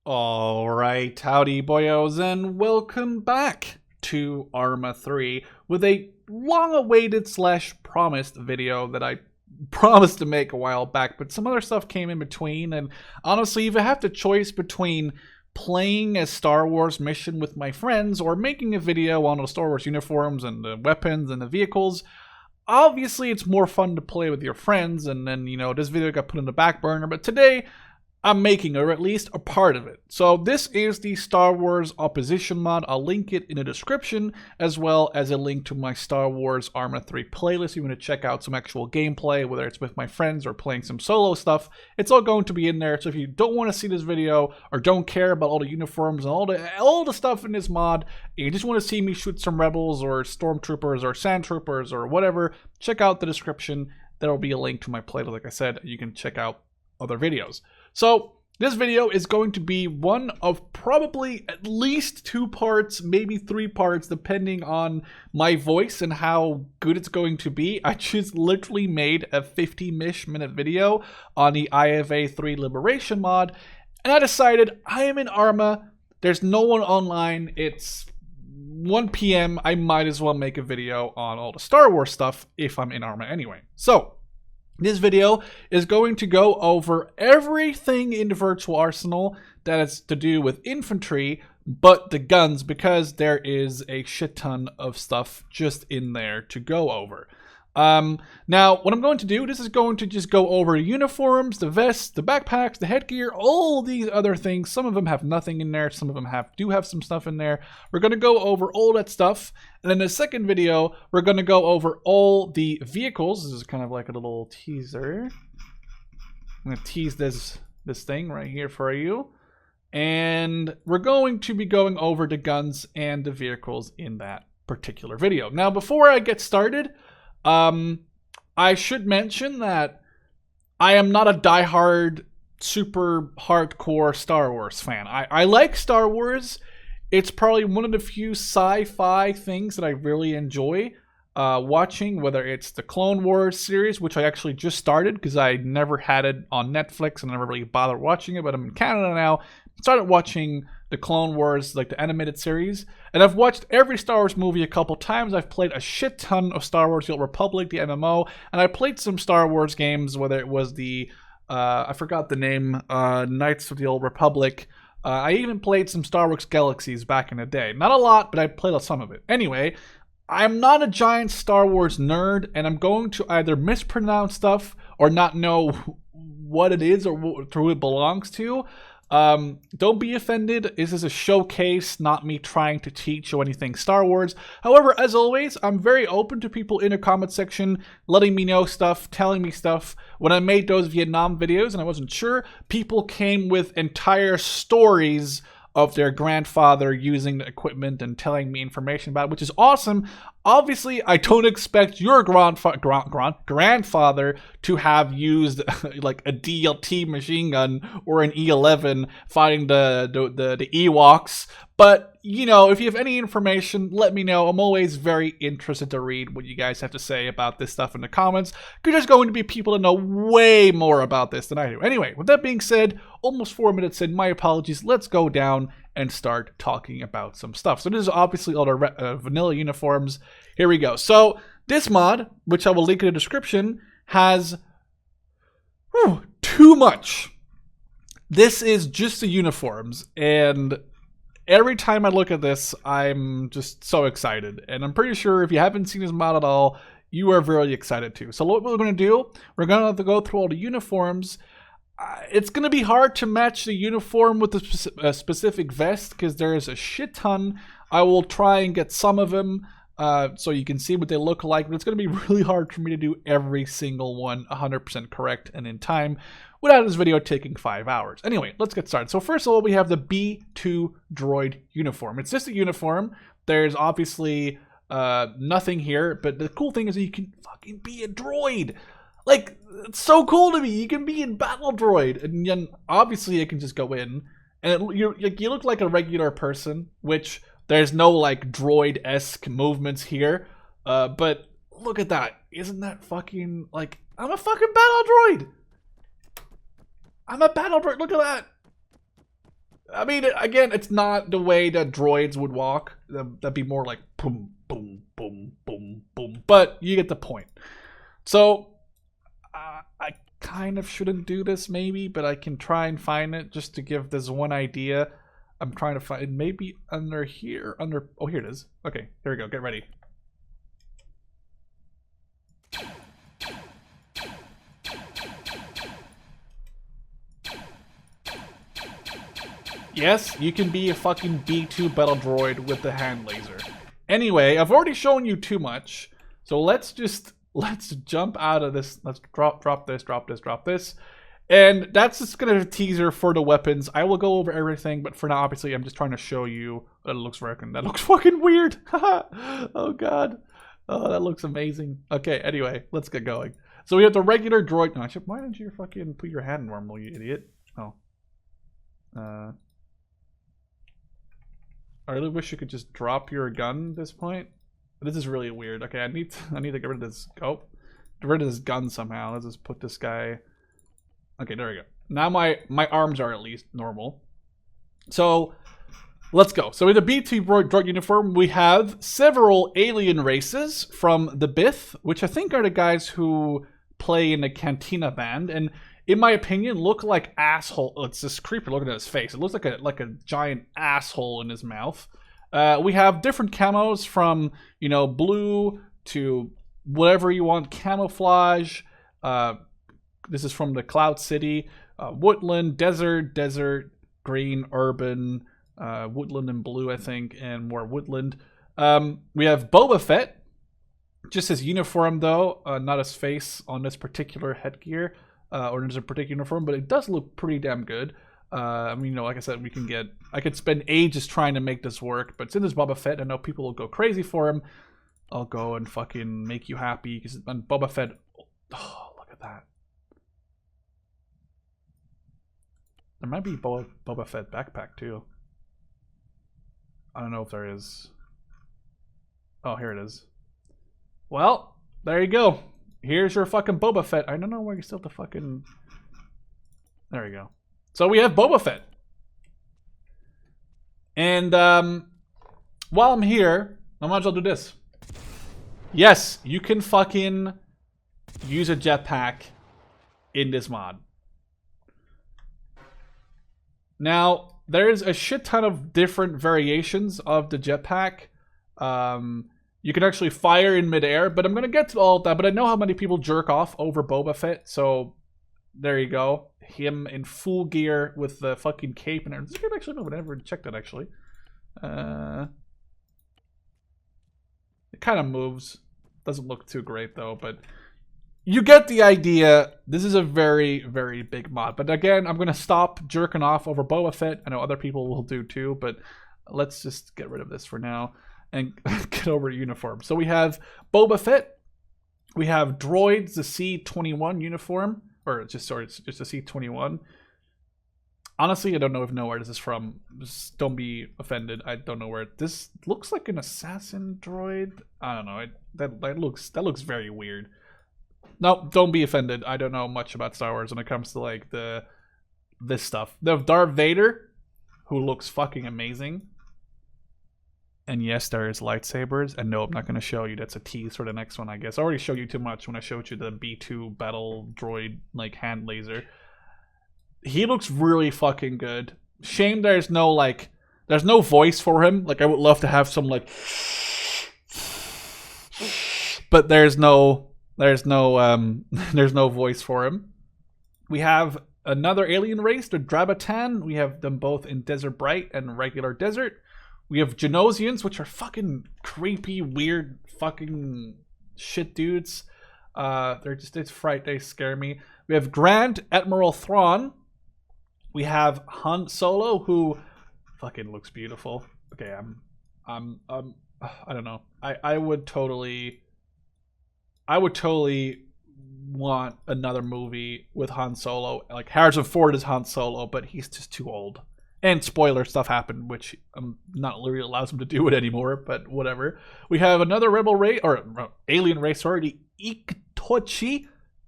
Alright, howdy boyos, and welcome back to ArmA 3 with a long-awaited / promised video that I promised to make a while back, but some other stuff came in between, and honestly, if I have the choice between playing a Star Wars mission with my friends or making a video on the Star Wars uniforms and the weapons and the vehicles, obviously it's more fun to play with your friends, and then, this video got put in the back burner, but today I'm making, or at least a part of it. So this is the Star Wars Opposition mod. I'll link it in the description, as well as a link to my Star Wars ArmA 3 playlist if you want to check out some actual gameplay, whether it's with my friends or playing some solo stuff. It's all going to be in there, so if you don't want to see this video, or don't care about all the uniforms and all the stuff in this mod, and you just want to see me shoot some rebels, or stormtroopers, or sandtroopers, or whatever, check out the description. There will be a link to my playlist, like I said. You can check out other videos. So this video is going to be one of probably at least 2 parts, maybe 3 parts, depending on my voice and how good it's going to be. I just literally made a 50-ish minute video on the IFA 3 Liberation mod, and I decided I am in ArmA. There's no one online. It's 1 p.m. I might as well make a video on all the Star Wars stuff if I'm in ArmA anyway. So this video is going to go over everything in the virtual arsenal that has to do with infantry, but the guns, because there is a shit ton of stuff just in there to go over. Now, what I'm going to do, this is going to just go over the uniforms, the vests, the backpacks, the headgear, all these other things. Some of them have nothing in there. Some of them do have some stuff in there. We're going to go over all that stuff. And in the second video, we're going to go over all the vehicles. This is kind of like a little teaser. I'm going to tease this thing right here for you. And we're going to be going over the guns and the vehicles in that particular video. Now, before I get started, I should mention that I am not a diehard, super hardcore Star Wars fan. I like Star Wars. It's probably one of the few sci-fi things that I really enjoy watching, whether it's the Clone Wars series, which I actually just started because I never had it on Netflix and I never really bothered watching it, but I'm in Canada now. I started watching the Clone Wars, like the animated series, and I've watched every Star Wars movie a couple times. I've played a shit ton of Star Wars: The Old Republic, the MMO, and I played some Star Wars games, whether it was the, I forgot the name, Knights of the Old Republic. I even played some Star Wars Galaxies back in the day. Not a lot, but I played some of it. Anyway, I'm not a giant Star Wars nerd, and I'm going to either mispronounce stuff or not know what it is or who it belongs to. Don't be offended. This is a showcase, not me trying to teach or anything Star Wars. However, as always, I'm very open to people in the comment section letting me know stuff, telling me stuff. When I made those Vietnam videos and I wasn't sure, people came with entire stories of their grandfather using the equipment and telling me information about it, which is awesome. Obviously, I don't expect your grandfather to have used like a DLT machine gun or an E11 fighting the Ewoks. But, if you have any information, let me know. I'm always very interested to read what you guys have to say about this stuff in the comments. There's going to be people that know way more about this than I do. Anyway, with that being said, almost 4 minutes in, my apologies. Let's go down and start talking about some stuff. So this is obviously all the vanilla uniforms. Here we go. So this mod, which I will link in the description, has too much. This is just the uniforms, and every time I look at this, I'm just so excited. And I'm pretty sure if you haven't seen this mod at all, you are very excited too. So what we're going to do, we're going to have to go through all the uniforms. It's going to be hard to match the uniform with the specific vest because there is a shit ton. I will try and get some of them so you can see what they look like, but it's going to be really hard for me to do every single one 100% correct and in time without this video taking 5 hours. Anyway, let's get started. So first of all, we have the B2 Droid Uniform. It's just a uniform. There's obviously nothing here, but the cool thing is that you can fucking be a droid. Like, it's so cool to me. You can be in Battle Droid, and then obviously you can just go in, and you look like a regular person, which there's no like droid-esque movements here. But look at that. Isn't that fucking like, I'm a fucking battle droid. I'm a battle droid. Look at that. I mean, again, it's not the way that droids would walk. That'd be more like boom, boom, boom, boom, boom. But you get the point. So, I kind of shouldn't do this maybe, but I can try and find it just to give this one idea. I'm trying to find it maybe under here. Oh, here it is. Okay, here we go. Get ready. Yes, you can be a fucking B2 battle droid with the hand laser. Anyway, I've already shown you too much, so let's jump out of this. Let's drop this. And that's just gonna be a teaser for the weapons. I will go over everything, but for now, obviously, I'm just trying to show you that it looks working. That looks fucking weird. Oh god. Oh, that looks amazing. Okay, anyway, let's get going. So we have the regular droid. No, why didn't you fucking put your hand normal, you idiot? Oh. I really wish you could just drop your gun at this point. This is really weird. Okay, I need to get rid of this. Oh, get rid of this gun somehow. Let's just put this guy. Okay, there we go. Now my arms are at least normal. So let's go. So in the B2 Droid Uniform, we have several alien races from the Bith, which I think are the guys who play in the Cantina band, and in my opinion, look like asshole. Oh, it's this creeper looking at his face. It looks like a giant asshole in his mouth. We have different camos from, you know, blue to whatever you want, camouflage. This is from the Cloud City, woodland, desert, green, urban, woodland and blue, I think, and more woodland. We have Boba Fett, just his uniform though, not his face on this particular headgear. Or in a particular uniform, but it does look pretty damn good. I mean, you know, like I said, I could spend ages trying to make this work, but since it's Boba Fett, I know people will go crazy for him. I'll go and fucking make you happy, because Boba Fett, oh, look at that. There might be Boba Fett backpack too. I don't know if there is. Oh, here it is. Well, there you go. Here's your fucking Boba Fett. I don't know why you still have the fucking... There we go. So we have Boba Fett. And while I'm here, I might as well do this. Yes, you can fucking use a jetpack in this mod. Now, there's a shit ton of different variations of the jetpack. You can actually fire in midair, but I'm going to get to all of that. But I know how many people jerk off over Boba Fett, so there you go. Him in full gear with the fucking cape and everything. Actually, no, I never checked that, actually. It kind of moves. Doesn't look too great, though, but you get the idea. This is a very, very big mod. But again, I'm going to stop jerking off over Boba Fett. I know other people will do too, but let's just get rid of this for now and get over to uniform. So we have Boba Fett. We have Droids, the C-21 uniform. Or just, sorry, it's just a C-21. Honestly, I don't know where this is from. Just don't be offended. I don't know where. This looks like an assassin droid. I don't know. That looks very weird. No, don't be offended. I don't know much about Star Wars when it comes to like this stuff. They have Darth Vader, who looks fucking amazing. And yes, there is lightsabers. And no, I'm not going to show you. That's a tease for the next one, I guess. I already showed you too much when I showed you the B2 battle droid like hand laser. He looks really fucking good. Shame there's no voice for him. Like I would love to have some like, but there's no voice for him. We have another alien race, the Drabatan. We have them both in Desert Bright and regular desert. We have Genosians, which are fucking creepy, weird, fucking shit dudes. They scare me. We have Grand Admiral Thrawn. We have Han Solo, who fucking looks beautiful. Okay, I don't know. I would totally want another movie with Han Solo. Like Harrison Ford is Han Solo, but he's just too old. And spoiler stuff happened, which not really allows him to do it anymore, but whatever. We have another rebel race, or alien race, sorry, the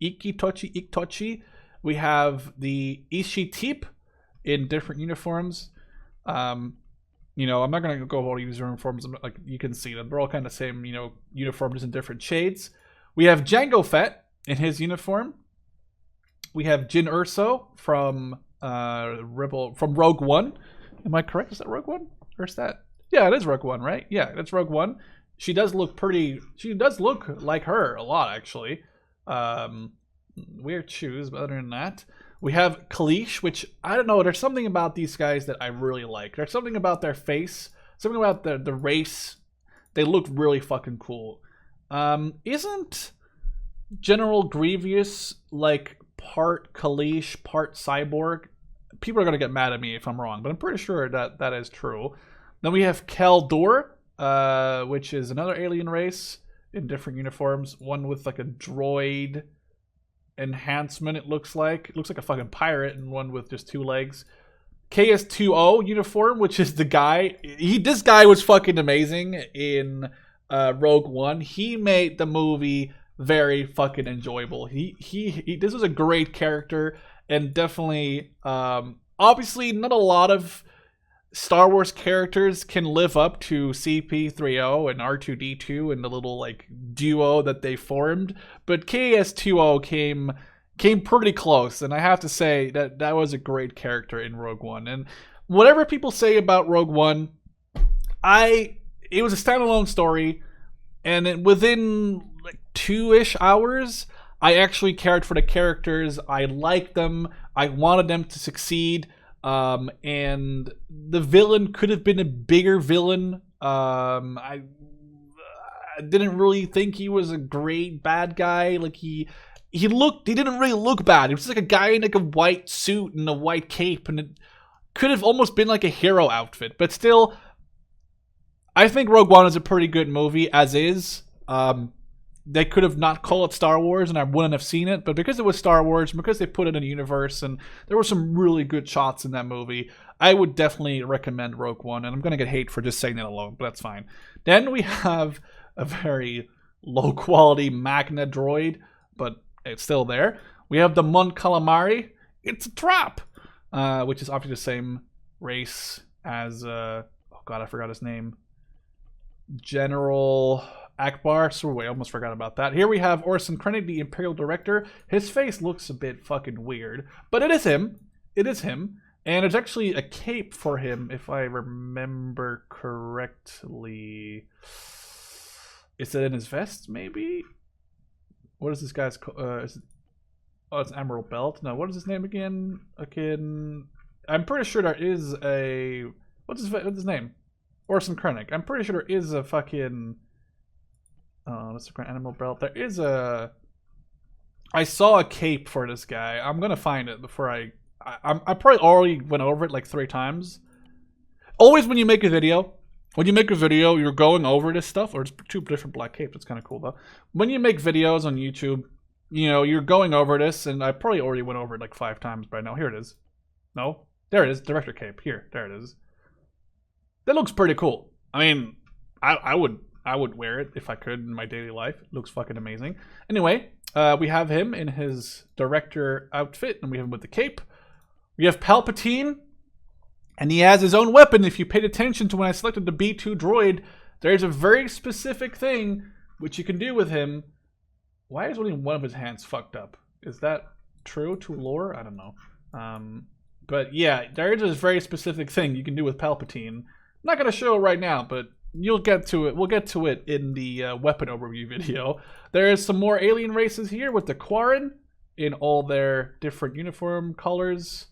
Ikitochi. We have the Ishitip in different uniforms. You know, I'm not gonna go over all these uniforms. Like you can see them, they're all kind of the same. You know, uniforms in different shades. We have Jango Fett in his uniform. We have Jyn Erso from Rogue One. Am I correct? Is that Rogue One? Or is that? Yeah, it is Rogue One, right? Yeah, that's Rogue One. She does look pretty. She does look like her a lot, actually. Weird shoes, but other than that, we have Kalish, which I don't know. There's something about these guys that I really like. There's something about their face, something about the race. They look really fucking cool. Isn't General Grievous like part Kalish, part cyborg? People are gonna get mad at me if I'm wrong, but I'm pretty sure that that is true. Then we have Cal Dor, which is another alien race in different uniforms. One with like a droid enhancement, it looks like. It looks like a fucking pirate, and one with just 2 legs. KS2O uniform, which is the guy. This guy was fucking amazing in Rogue One. He made the movie very fucking enjoyable. This was a great character, and definitely, obviously, not a lot of Star Wars characters can live up to CP3O and R2D2 and the little like duo that they formed, but KS2O came pretty close, and I have to say that that was a great character in Rogue One. And whatever people say about Rogue One, it was a standalone story, and within like 2-ish hours, I actually cared for the characters. I liked them. I wanted them to succeed. And the villain could have been a bigger villain. I didn't really think he was a great bad guy. Like he didn't really look bad. He was just like a guy in like a white suit and a white cape, and it could have almost been like a hero outfit. But still, I think Rogue One is a pretty good movie as is. They could have not called it Star Wars, and I wouldn't have seen it. But because it was Star Wars, because they put it in a universe, and there were some really good shots in that movie, I would definitely recommend Rogue One. And I'm going to get hate for just saying that alone, but that's fine. Then we have a very low-quality Magna droid, but it's still there. We have the Mon Calamari. It's a trap, which is obviously the same race as, oh god, I forgot his name. General Akbar. So I almost forgot about that. Here we have Orson Krennic, the Imperial Director. His face looks a bit fucking weird, but it is him. It is him. And there's actually a cape for him, if I remember correctly. Is it in his vest, maybe? What is this guy's called? Oh, it's Emerald Belt. No, what is his name again? I'm pretty sure there is a... What's his name? Orson Krennic. I'm pretty sure there is a fucking... Oh, that's a animal belt. There is a... I saw a cape for this guy. I'm gonna find it before I probably already went over it like 3 times. Always when you make a video, you're going over this stuff, or it's 2 different black capes. It's kind of cool though. When you make videos on YouTube, you know, you're going over this, and I probably already went over it like 5 times by now. Here it is. No? There it is. Director cape. Here. There it is. That looks pretty cool. I mean, I would wear it if I could in my daily life. It looks fucking amazing. Anyway, we have him in his director outfit, and we have him with the cape. We have Palpatine, and he has his own weapon. If you paid attention to when I selected the B2 droid, there's a very specific thing which you can do with him. Why is only one of his hands fucked up? Is that true to lore? I don't know. But yeah, there is a very specific thing you can do with Palpatine. I'm not going to show it right now, but you'll get to it. We'll get to it in the weapon overview video. There is some more alien races here with the Quarren in all their different uniform colors.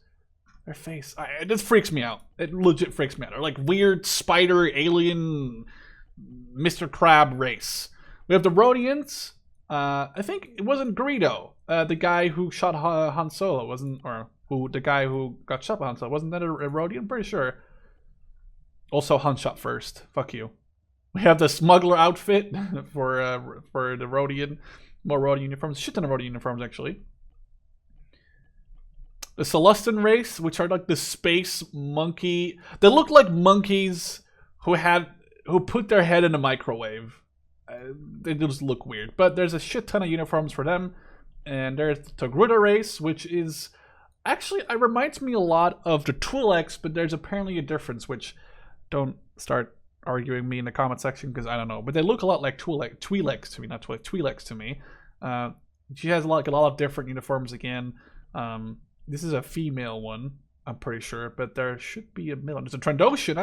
Their face, this freaks me out. It legit freaks me out. They're like weird spider alien Mr. Crab race. We have the Rodians. I think it wasn't Greedo, the guy who shot Han Solo, wasn't, or the guy who got shot by Han Solo. Wasn't that a Rodian? I'm pretty sure. Also, Han shot first. Fuck you. We have the smuggler outfit for the Rodian. More Rodian uniforms. Shit ton of Rodian uniforms, actually. The Celestin race, which are like the space monkey. They look like monkeys who put their head in a microwave. They just look weird. But there's a shit ton of uniforms for them. And there's the Togruta race, which is... Actually, it reminds me a lot of the Twi'leks, but there's apparently a difference, which don't start arguing me in the comment section because I don't know. But they look a lot like Twi'leks to me, not Twi'leks to me. She has like a lot of different uniforms again. This is a female one, I'm pretty sure, but there should be a male. There's a Trandoshan.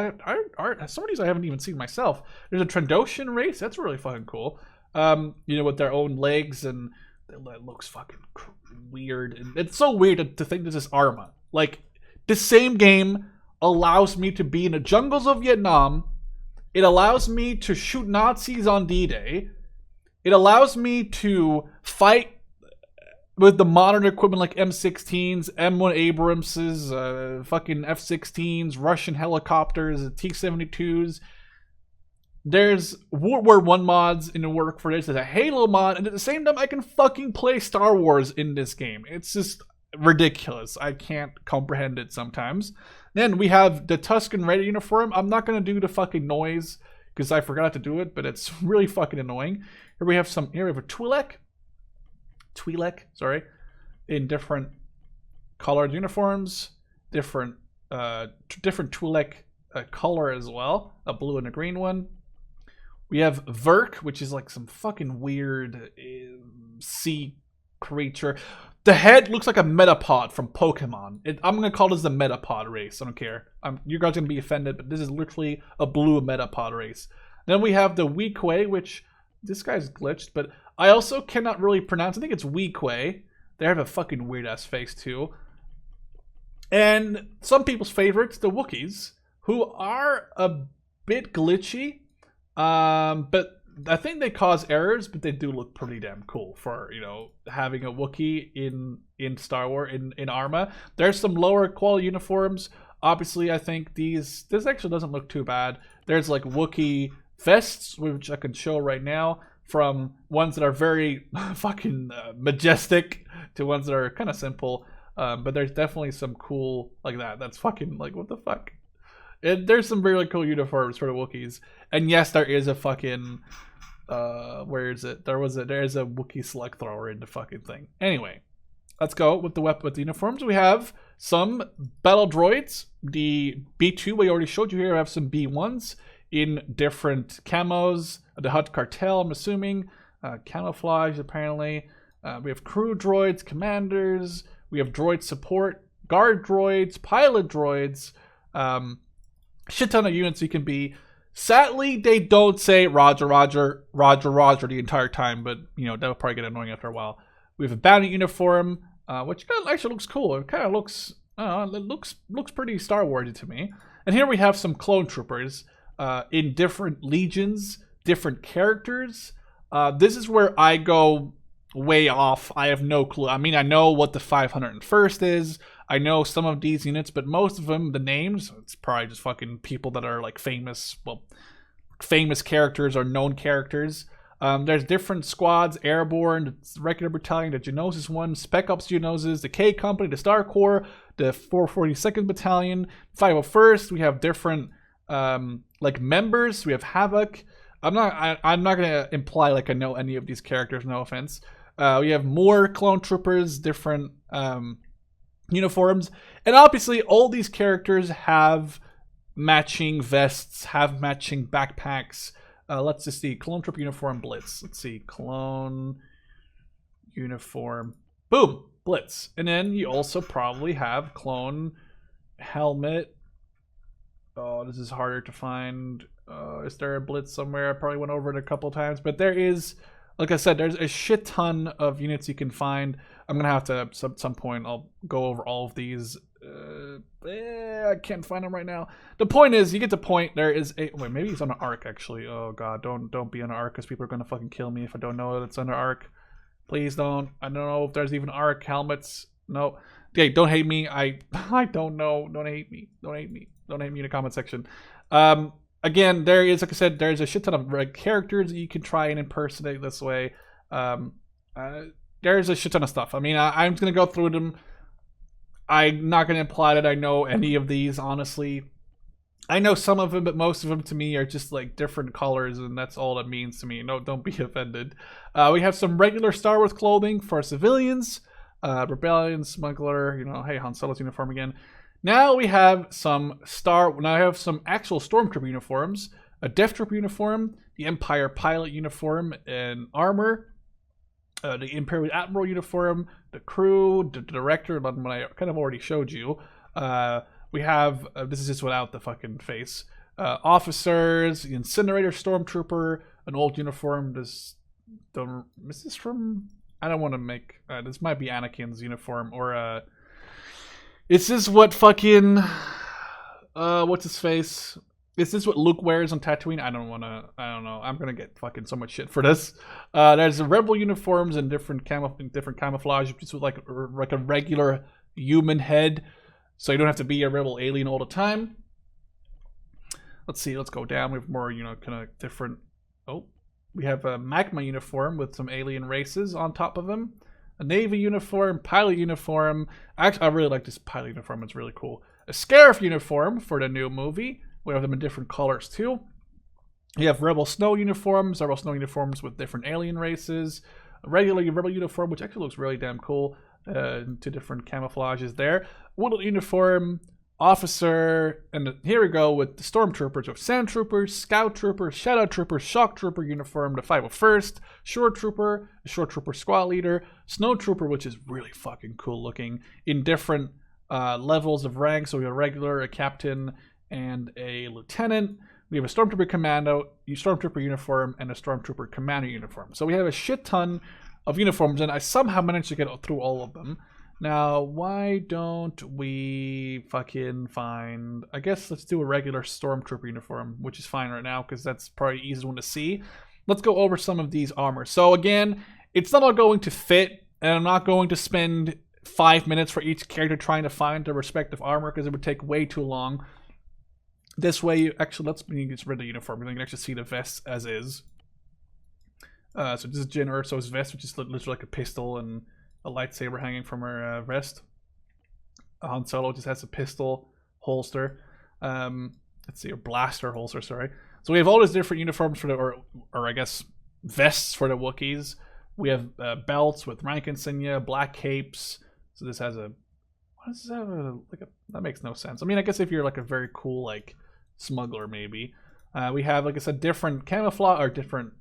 Some of these I haven't even seen myself. There's a Trandoshan race. That's really fucking cool. You know, with their own legs, and it looks fucking weird. And it's so weird to think this is ArmA. Like, the same game allows me to be in the jungles of Vietnam. It allows me to shoot Nazis on D-Day. It allows me to fight with the modern equipment like M16s, M1 Abramses, fucking F-16s, Russian helicopters, T-72s. There's World War I mods in the work for this. There's a Halo mod, and at the same time, I can fucking play Star Wars in this game. It's just ridiculous. I can't comprehend it sometimes. Then we have the Tuscan Red Uniform. I'm not going to do the fucking noise because I forgot to do it, but it's really fucking annoying. Here we have a Twi'lek, in different colored uniforms, different Twi'lek color as well, a blue and a green one. We have Verk, which is like some fucking weird sea creature. The head looks like a Metapod from Pokemon. I'm going to call this the Metapod race. I don't care. You guys are going to be offended, but this is literally a blue Metapod race. Then we have the Weequay, which this guy's glitched, but I also cannot really pronounce. I think it's Weequay. They have a fucking weird-ass face, too. And some people's favorites, the Wookiees, who are a bit glitchy, but I think they cause errors, but they do look pretty damn cool for, you know, having a Wookiee in Star Wars, in ArmA. There's some lower quality uniforms. Obviously, I think this actually doesn't look too bad. There's like Wookiee vests, which I can show right now, from ones that are very fucking majestic to ones that are kind of simple. But there's definitely some cool like that. That's fucking like, what the fuck? And there's some really cool uniforms for the Wookiees. And yes, there is a fucking where is it? There's a Wookiee select thrower in the fucking thing. Anyway, let's go with the uniforms. We have some battle droids. The B2 we already showed you here. I have some B1s in different camos. The Hutt Cartel, I'm assuming. Camouflage, apparently. We have crew droids, commanders. We have droid support, guard droids, pilot droids. Shit ton of units you can be. Sadly, they don't say Roger, Roger, Roger, Roger the entire time, but, you know, that'll probably get annoying after a while. We have a bounty uniform, which kind of actually looks cool. It kind of looks, it looks pretty Star Warsy to me. And here we have some clone troopers in different legions, different characters. This is where I go way off. I have no clue. I mean, I know what the 501st is. I know some of these units, but most of them, the names, it's probably just fucking people that are like famous characters or known characters. There's different squads: Airborne, the Regular Battalion, the Geonosis 1, Spec Ops Geonosis, the K Company, the Star Corps, the 442nd Battalion, 501st. We have different like members. We have Havoc. I'm not gonna imply like I know any of these characters. No offense. We have more clone troopers, different uniforms, and obviously all these characters have matching vests, have matching backpacks. Let's just see. Clone Trooper Uniform Blitz. Let's see. Clone Uniform. Boom. Blitz. And then you also probably have Clone Helmet. Oh, this is harder to find. Is there a Blitz somewhere? I probably went over it a couple times. But there is, like I said, there's a shit ton of units you can find. I'm going to have to, at some point, I'll go over all of these. I can't find them right now. The point is, you get the point. There is a... Wait, maybe he's on an arc, actually. Oh, God. Don't be on an arc, because people are going to fucking kill me if I don't know that it's on an arc. Please don't. I don't know if there's even arc helmets. No. Okay, don't hate me. I don't know. Don't hate me. Don't hate me. Don't hate me in the comment section. Again, there is, like I said, there's a shit ton of characters that you can try and impersonate this way. There's a shit ton of stuff. I mean, I'm just going to go through them. I'm not going to imply that I know any of these, honestly. I know some of them, but most of them to me are just like different colors, and that's all that means to me. No, don't be offended. We have some regular Star Wars clothing for civilians. Rebellion, Smuggler, you know, hey, Han Solo's uniform again. Now we have some actual Stormtrooper uniforms, a Death Trooper uniform, the Empire Pilot uniform and armor, the Imperial Admiral uniform, the crew, the director, what I kind of already showed you. We have, this is just without the fucking face, officers, the Incinerator Stormtrooper, an old uniform. This is from, I don't want to make, this might be Anakin's uniform, or, is this what fucking, what's his face? Is this what Luke wears on Tatooine? I don't know. I'm gonna get fucking so much shit for this. There's the Rebel uniforms and different camouflage, just with like a regular human head, so you don't have to be a Rebel alien all the time. Let's see. Let's go down. We have more, you know, kind of different. Oh, we have a Magma uniform with some alien races on top of them. A Navy uniform, pilot uniform. Actually, I really like this pilot uniform. It's really cool. A Scarif uniform for the new movie. We have them in different colors too. You have Rebel Snow uniforms with different alien races. A regular Rebel uniform, which actually looks really damn cool. Two different camouflages there. Woodland uniform, officer, and here we go with the Stormtroopers. With Sand Troopers, Scout Troopers, Shadow Troopers, Shock Trooper uniform, the 501st, Shore Trooper, the Shore Trooper Squad Leader, Snow Trooper, which is really fucking cool looking, in different levels of rank. So we have a regular, a captain, and a lieutenant. We have a Stormtrooper Commando, Stormtrooper uniform, and a Stormtrooper Commander uniform. So we have a shit ton of uniforms, and I somehow managed to get through all of them. Now, why don't we fucking find... I guess let's do a regular Stormtrooper uniform, which is fine right now, because that's probably the easiest one to see. Let's go over some of these armors. So again, it's not all going to fit, and I'm not going to spend 5 minutes for each character trying to find their respective armor, because it would take way too long. This way, actually, let's get rid of the uniform. You can actually see the vest as is. So this is Jyn Erso's vest, which is literally like a pistol and a lightsaber hanging from her vest. Han Solo just has a pistol holster. Let's see, a blaster holster, sorry. So we have all these different uniforms for the, or I guess, vests for the Wookiees. We have belts with rank insignia, black capes. So this has a, what does this have? That makes no sense. I mean, I guess if you're like a very cool, like, smuggler, maybe. We have, like I said, different camouflage, or different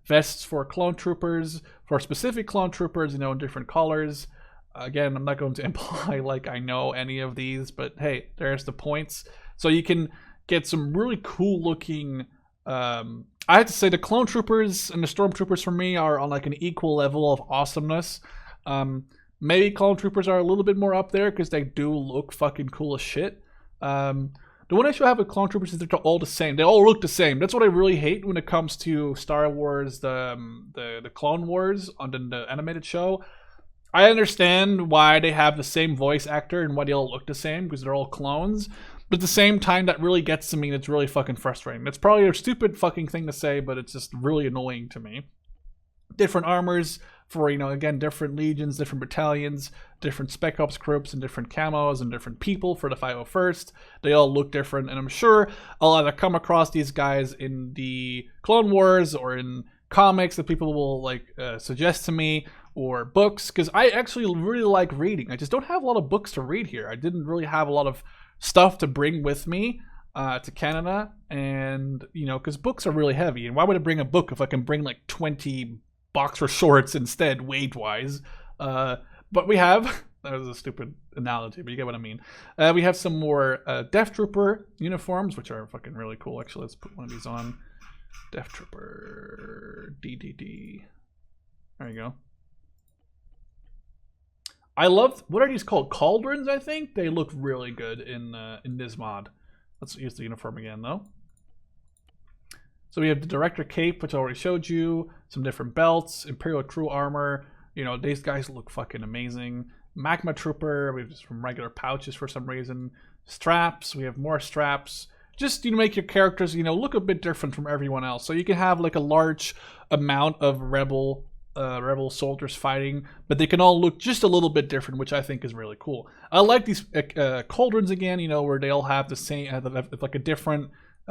vests for clone troopers, for specific clone troopers, you know, in different colors. Again, I'm not going to imply like I know any of these, but hey, there's the points. So you can get some really cool looking, I have to say the clone troopers and the stormtroopers for me are on like an equal level of awesomeness. Maybe clone troopers are a little bit more up there because they do look fucking cool as shit. The one issue I have with clone troopers is they're all the same. They all look the same. That's what I really hate when it comes to Star Wars, the Clone Wars on the animated show. I understand why they have the same voice actor and why they all look the same, because they're all clones. But at the same time, that really gets to me, and it's really fucking frustrating. It's probably a stupid fucking thing to say, but it's just really annoying to me. Different armors for, you know, again, different legions, different battalions, different spec ops groups, and different camos, and different people for the 501st. They all look different, and I'm sure I'll either come across these guys in the Clone Wars or in comics that people will, like, suggest to me, or books, because I actually really like reading. I just don't have a lot of books to read here. I didn't really have a lot of stuff to bring with me to Canada, and, you know, because books are really heavy, and why would I bring a book if I can bring, like, 20 boxer shorts instead, weight-wise? But we have, that was a stupid analogy, but you get what I mean. We have some more Death Trooper uniforms, which are fucking really cool. Actually, let's put one of these on. Death Trooper DDD. There you go. I love, what are these called? Cauldrons, I think? They look really good in this mod. Let's use the uniform again, though. So we have the Director Cape, which I already showed you. Some different belts, Imperial Crew Armor. You know, these guys look fucking amazing. Magma Trooper, we have just from regular pouches for some reason. Straps, we have more straps. Just, you know, make your characters, you know, look a bit different from everyone else. So you can have like a large amount of rebel soldiers fighting, but they can all look just a little bit different, which I think is really cool. I like these cauldrons again, you know, where they all have the same, like a different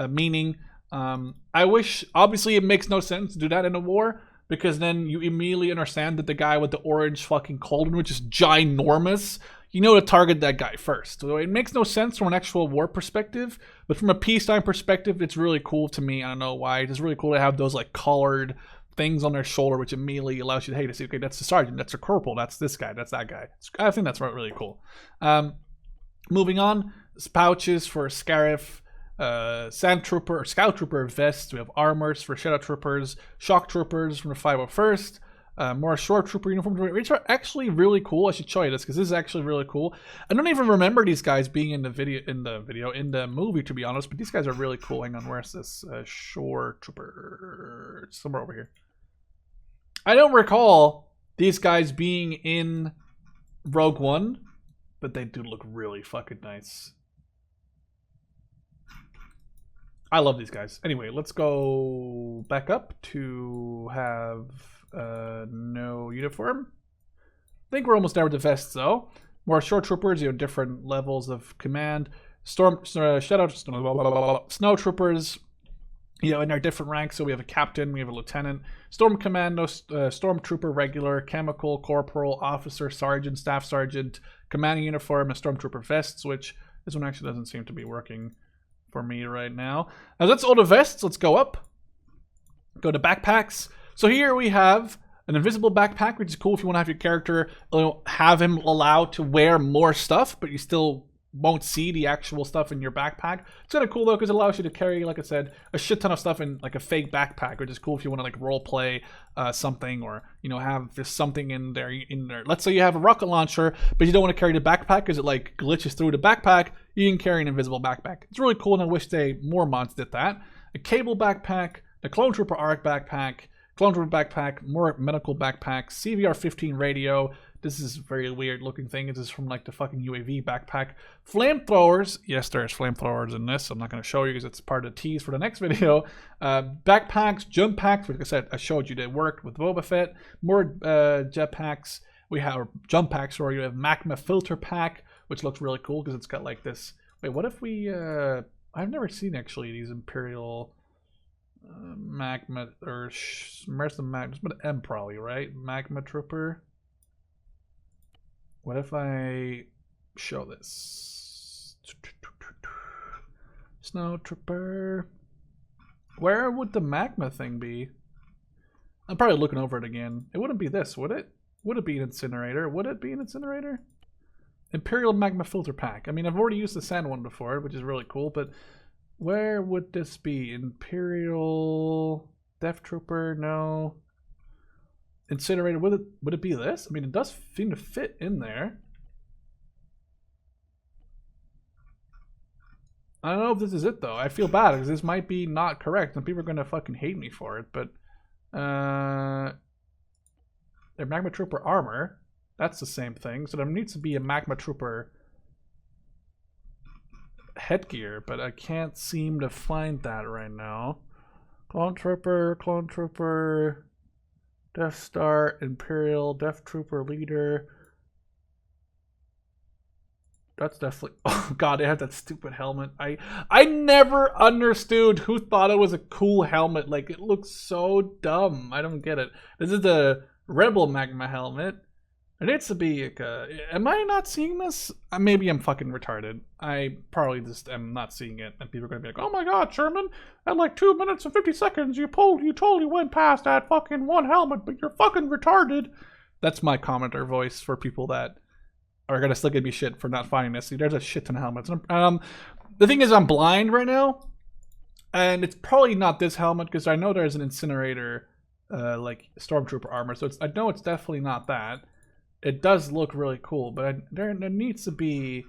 meaning. I wish, obviously it makes no sense to do that in a war, because then you immediately understand that the guy with the orange fucking cauldron, which is ginormous, you know to target that guy first. So it makes no sense from an actual war perspective, but from a peacetime perspective, it's really cool to me. I don't know why. It's really cool to have those like collared things on their shoulder, which immediately allows you to, hey, to see, okay, that's the sergeant, that's the corporal, that's this guy, that's that guy. I think that's really cool. Moving on, pouches for Scarif, Sand Trooper or Scout Trooper vests. We have armors for Shadow Troopers, Shock Troopers from the 501st, more Shore Trooper uniforms, which are actually really cool. I should show you this because this is actually really cool. I don't even remember these guys being in the movie, to be honest, but these guys are really cool. Hang on, where's this Shore Trooper? It's somewhere over here. I don't recall these guys being in Rogue One, but they do look really fucking nice. I love these guys. Anyway, let's go back up to have no uniform. I think we're almost there with the vests, though. More short troopers, you know, different levels of command. Snow troopers, you know, in our different ranks. So we have a captain, we have a lieutenant, storm commando, stormtrooper, regular, chemical, corporal, officer, sergeant, staff sergeant, commanding uniform, and stormtrooper vests, which this one actually doesn't seem to be working for me right now. Now that's all the vests. Let's go up. Go to backpacks. So here we have an invisible backpack, which is cool if you want to have your character, you know, have him allowed to wear more stuff, but you still won't see the actual stuff in your backpack. It's kind of cool though, because it allows you to carry, like I said, a shit ton of stuff in like a fake backpack, which is cool if you want to like role play something, or you know, have just something in there. Let's say you have a rocket launcher, but you don't want to carry the backpack because it like glitches through the backpack. You can carry an invisible backpack. It's really cool, and I wish more mods did that. A cable backpack, the Clone Trooper ARC backpack, Clone Trooper backpack, more medical backpack, CVR-15 radio. This is a very weird looking thing. This is from like the fucking UAV backpack. Flamethrowers. Yes, there's flamethrowers in this. I'm not going to show you because it's part of the tease for the next video. Backpacks, jump packs. Like I said, I showed you they worked with Boba Fett. More jetpacks. We have jump packs, or you have magma filter pack, which looks really cool because it's got like this. Wait, what if we... I've never seen actually these Imperial magma, or where's the magma? But M probably, right? Magma Trooper. What if I show this? Snow Trooper. Where would the magma thing be? I'm probably looking over it again. It wouldn't be this, would it? Would it be an incinerator? Would it be an incinerator? Imperial magma filter pack. I mean, I've already used the sand one before, which is really cool, but where would this be? Imperial Death Trooper? No. Incinerator, would it be this? I mean, it does seem to fit in there. I don't know if this is it though. I feel bad because this might be not correct and people are gonna fucking hate me for it, but their Magma Trooper armor, that's the same thing. So there needs to be a Magma Trooper headgear, but I can't seem to find that right now. Clone Trooper, Death Star, Imperial, Death Trooper leader. That's definitely... Oh god, they have that stupid helmet. I never understood who thought it was a cool helmet. Like, it looks so dumb. I don't get it. This is the Rebel Magma helmet. It needs to be like a... Am I not seeing this? Maybe I'm fucking retarded. I probably just am not seeing it. And people are going to be like, oh my god, Sherman, at like 2 minutes and 50 seconds, you totally went past that fucking one helmet, but you're fucking retarded. That's my commenter voice for people that are going to still give me shit for not finding this. See, there's a shit ton of helmets. The thing is, I'm blind right now. And it's probably not this helmet, because I know there's an incinerator, like Stormtrooper armor. So I know it's definitely not that. It does look really cool, but there needs to be...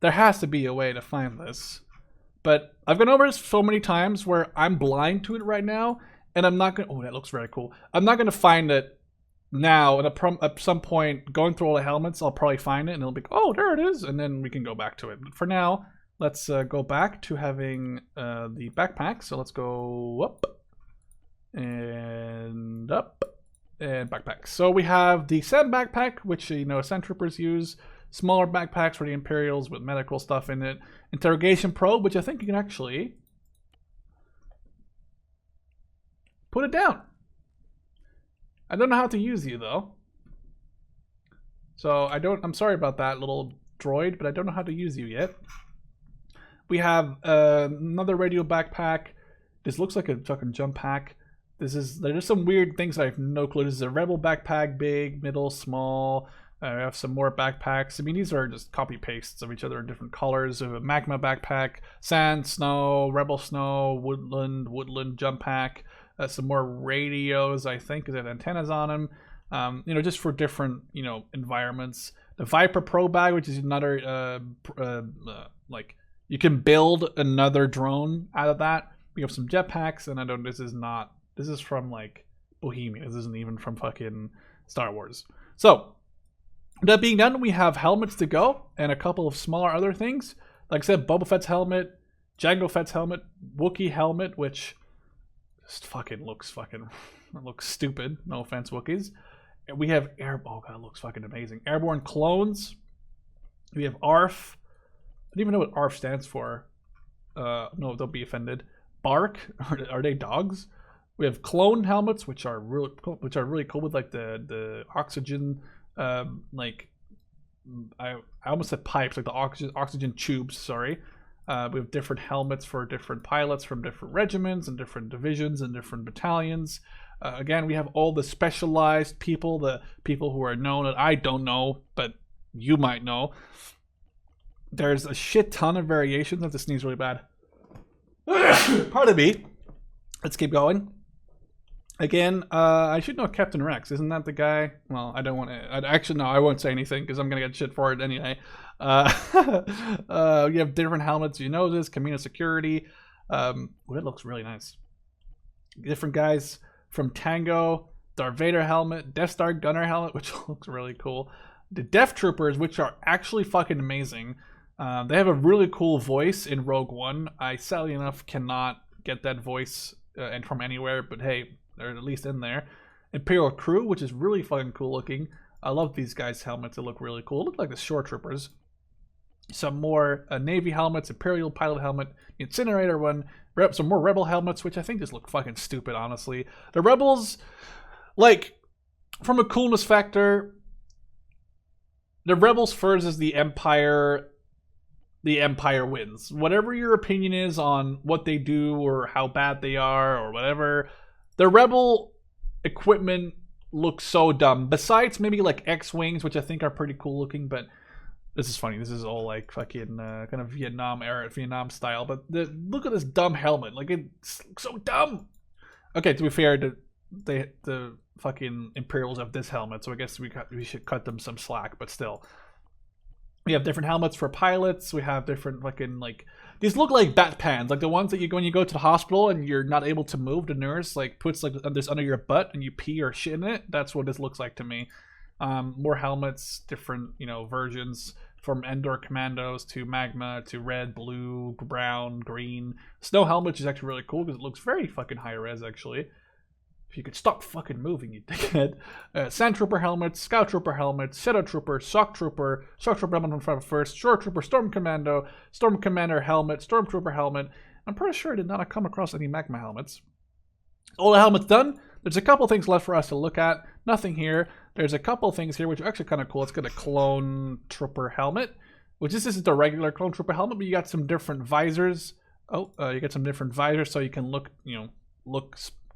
There has to be a way to find this. But I've gone over this so many times where I'm blind to it right now, and I'm not going to... Oh, that looks very cool. I'm not going to find it now, and at some point, going through all the helmets, I'll probably find it, and it'll be, oh, there it is, and then we can go back to it. But for now, let's go back to having the backpack. So let's go up, and up. And backpacks. So we have the Sand backpack, which, you know, Sand Troopers use. Smaller backpacks for the Imperials with medical stuff in it. Interrogation Probe, which I think you can actually put it down. I don't know how to use you though. So I'm sorry about that little droid, but I don't know how to use you yet. We have another radio backpack. This looks like a fucking jump pack. There's some weird things that I have no clue. This is a rebel backpack, big, middle, small. We have some more backpacks. I mean, these are just copy pastes of each other in different colors. We have a magma backpack, sand, snow, rebel snow, woodland jump pack. Some more radios, I think, because they have antennas on them. Just for different, environments. The Viper Pro bag, which is another, like, you can build another drone out of that. We have some jetpacks, and this is from, like, Bohemia. This isn't even from fucking Star Wars. So, that being done, we have helmets to go, and a couple of smaller other things. Like I said, Boba Fett's helmet, Jango Fett's helmet, Wookiee helmet, which just fucking looks stupid. No offense, Wookiees. And we have oh god, it looks fucking amazing. Airborne clones. We have ARF. I don't even know what ARF stands for. No, don't be offended. Bark. Are they dogs? We have clone helmets, which are really cool with like the oxygen, like I almost said pipes, like the oxygen tubes. Sorry. We have different helmets for different pilots from different regiments and different divisions and different battalions. Again, we have all the specialized people, the people who are known that I don't know, but you might know. There's a shit ton of variations. I have to sneeze really bad. Pardon me. Let's keep going. Again, I should know Captain Rex. Isn't that the guy? Well, I don't want to. Actually, no, I won't say anything because I'm going to get shit for it anyway. You have different helmets. You know this. Camino Security. It looks really nice. Different guys from Tango. Darth Vader helmet. Death Star Gunner helmet, which looks really cool. The Death Troopers, which are actually fucking amazing. They have a really cool voice in Rogue One. I, sadly enough, cannot get that voice and from anywhere, but hey, they're at least in there. Imperial Crew, which is really fucking cool looking. I love these guys' helmets. They look really cool. Look like the Shore Troopers. Some more Navy helmets, Imperial Pilot helmet, Incinerator one, some more Rebel helmets, which I think just look fucking stupid, honestly. The Rebels, like, from a coolness factor, the Rebels first is the Empire wins. Whatever your opinion is on what they do or how bad they are or whatever, the Rebel equipment looks so dumb. Besides maybe like X-Wings, which I think are pretty cool looking, but this is funny. This is all like fucking kind of Vietnam style. But look at this dumb helmet. Like, it's so dumb. Okay, to be fair, the fucking Imperials have this helmet, so I guess we should cut them some slack, but still. We have different helmets for pilots. We have different fucking, like, these look like bat pans, like the ones that when you go to the hospital and you're not able to move, the nurse like puts like this under your butt and you pee or shit in it. That's what this looks like to me. More helmets, different versions, from Endor Commandos to Magma to red, blue, brown, green. Snow helmet, which is actually really cool because it looks very fucking high res actually. If you could stop fucking moving, you dickhead. Sand Trooper helmets, Scout Trooper helmets, Shadow Trooper, Shock Trooper helmet on front first, Shore Trooper, Storm Commando, Storm Commander helmet, Stormtrooper helmet. I'm pretty sure I did not come across any Magma helmets. All the helmets done. There's a couple things left for us to look at. Nothing here. There's a couple things here which are actually kind of cool. It's got a Clone Trooper helmet, which this isn't the regular Clone Trooper helmet, but you got some different visors. You got some different visors so you can look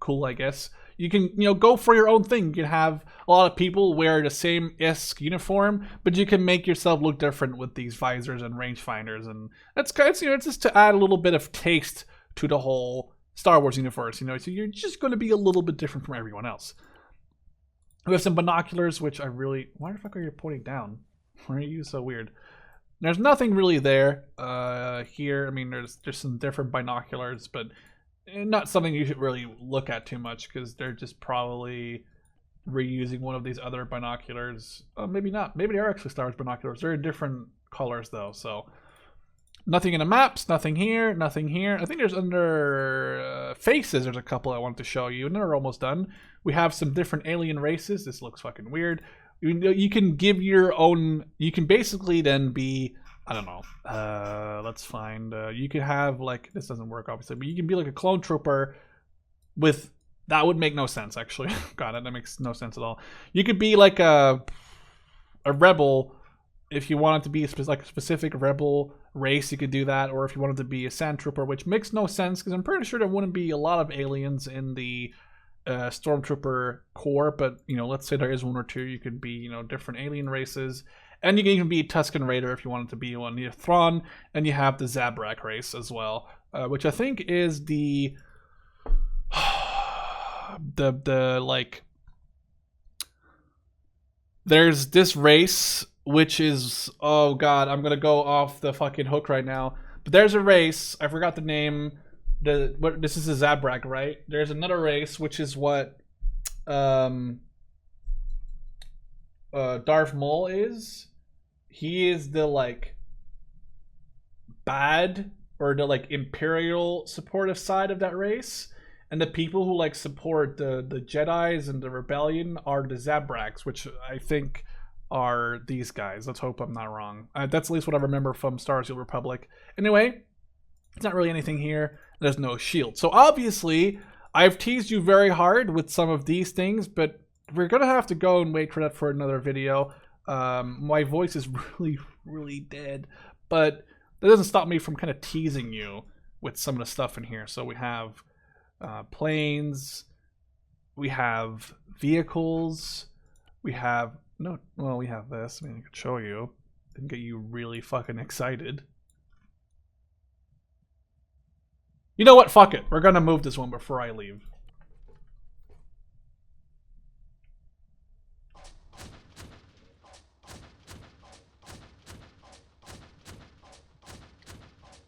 cool, I guess. You can, go for your own thing. You can have a lot of people wear the same-esque uniform, but you can make yourself look different with these visors and rangefinders, and it's just to add a little bit of taste to the whole Star Wars universe, so you're just going to be a little bit different from everyone else. We have some binoculars, which why the fuck are you pointing down? Why are you so weird? There's nothing really there here. I mean, there's some different binoculars, but not something you should really look at too much because they're just probably reusing one of these other binoculars. Maybe not. Maybe they are actually Star Wars binoculars. They're in different colors though, so nothing in the maps, nothing here, nothing here. I think there's under faces, there's a couple I wanted to show you, and they're almost done. We have some different alien races. This looks fucking weird. You can give your own, you can basically then be, I don't know, let's find, you could have, like, this doesn't work obviously, but you can be like a clone trooper with That would make no sense, actually. Got it. That makes no sense at all. You could be like a rebel if you wanted to be like a specific rebel race. You could do that, or if you wanted to be a sand trooper, which makes no sense because I'm pretty sure there wouldn't be a lot of aliens in the stormtrooper corps. But you know, let's say there is one or two. You could be, you know, different alien races, and you can even be Tuscan Raider if you wanted to be one. You have Thrawn, and you have the Zabrak race as well, which I think is the like, there's this race which is, oh god, I'm gonna go off the fucking hook right now, but there's a race, I forgot the name. This is a Zabrak, right? There's another race which is what Darth Maul is. He is the like bad, or the like imperial supportive side of that race. And the people who like support the Jedis and the rebellion are the Zabraks, which I think are these guys. Let's hope I'm not wrong. That's at least what I remember from Star Wars: The Old Republic. Anyway, it's not really anything here. There's no shield. So obviously, I've teased you very hard with some of these things, but we're gonna have to go and wait for that for another video. My voice is really, really dead, but that doesn't stop me from kind of teasing you with some of the stuff in here. So we have planes, we have vehicles, we have we have this. I mean, I could show you and get you really fucking excited. You know what? Fuck it. We're gonna move this one before I leave.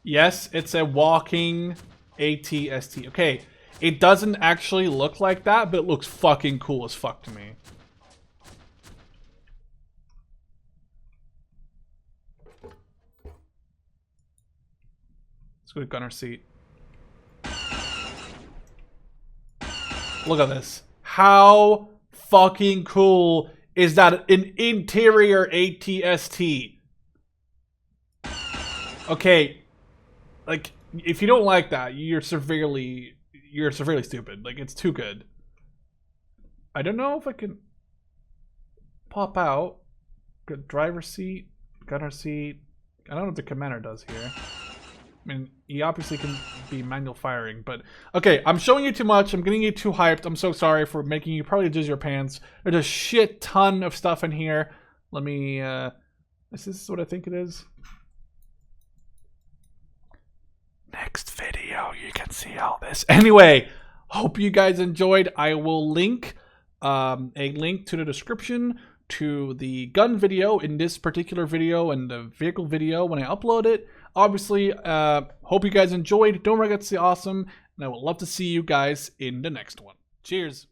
Yes, it's a walking ATST. Okay, it doesn't actually look like that, but it looks fucking cool as fuck to me. Let's go to gunner seat. Look at this. How fucking cool is that? An interior ATST. Okay, like, if you don't like that, you're severely stupid. Like, it's too good. I don't know if I can pop out. Good driver seat, gunner seat. I don't know what the commander does here. I mean, he obviously can be manual firing, but okay, I'm showing you too much. I'm getting you too hyped. I'm so sorry for making you probably jizz your pants. There's a shit ton of stuff in here. Let me, is this what I think it is? Next video, you can see all this. Anyway, hope you guys enjoyed. I will link a link to the description to the gun video in this particular video and the vehicle video when I upload it. Obviously, hope you guys enjoyed. Don't forget to stay awesome, and I would love to see you guys in the next one. Cheers.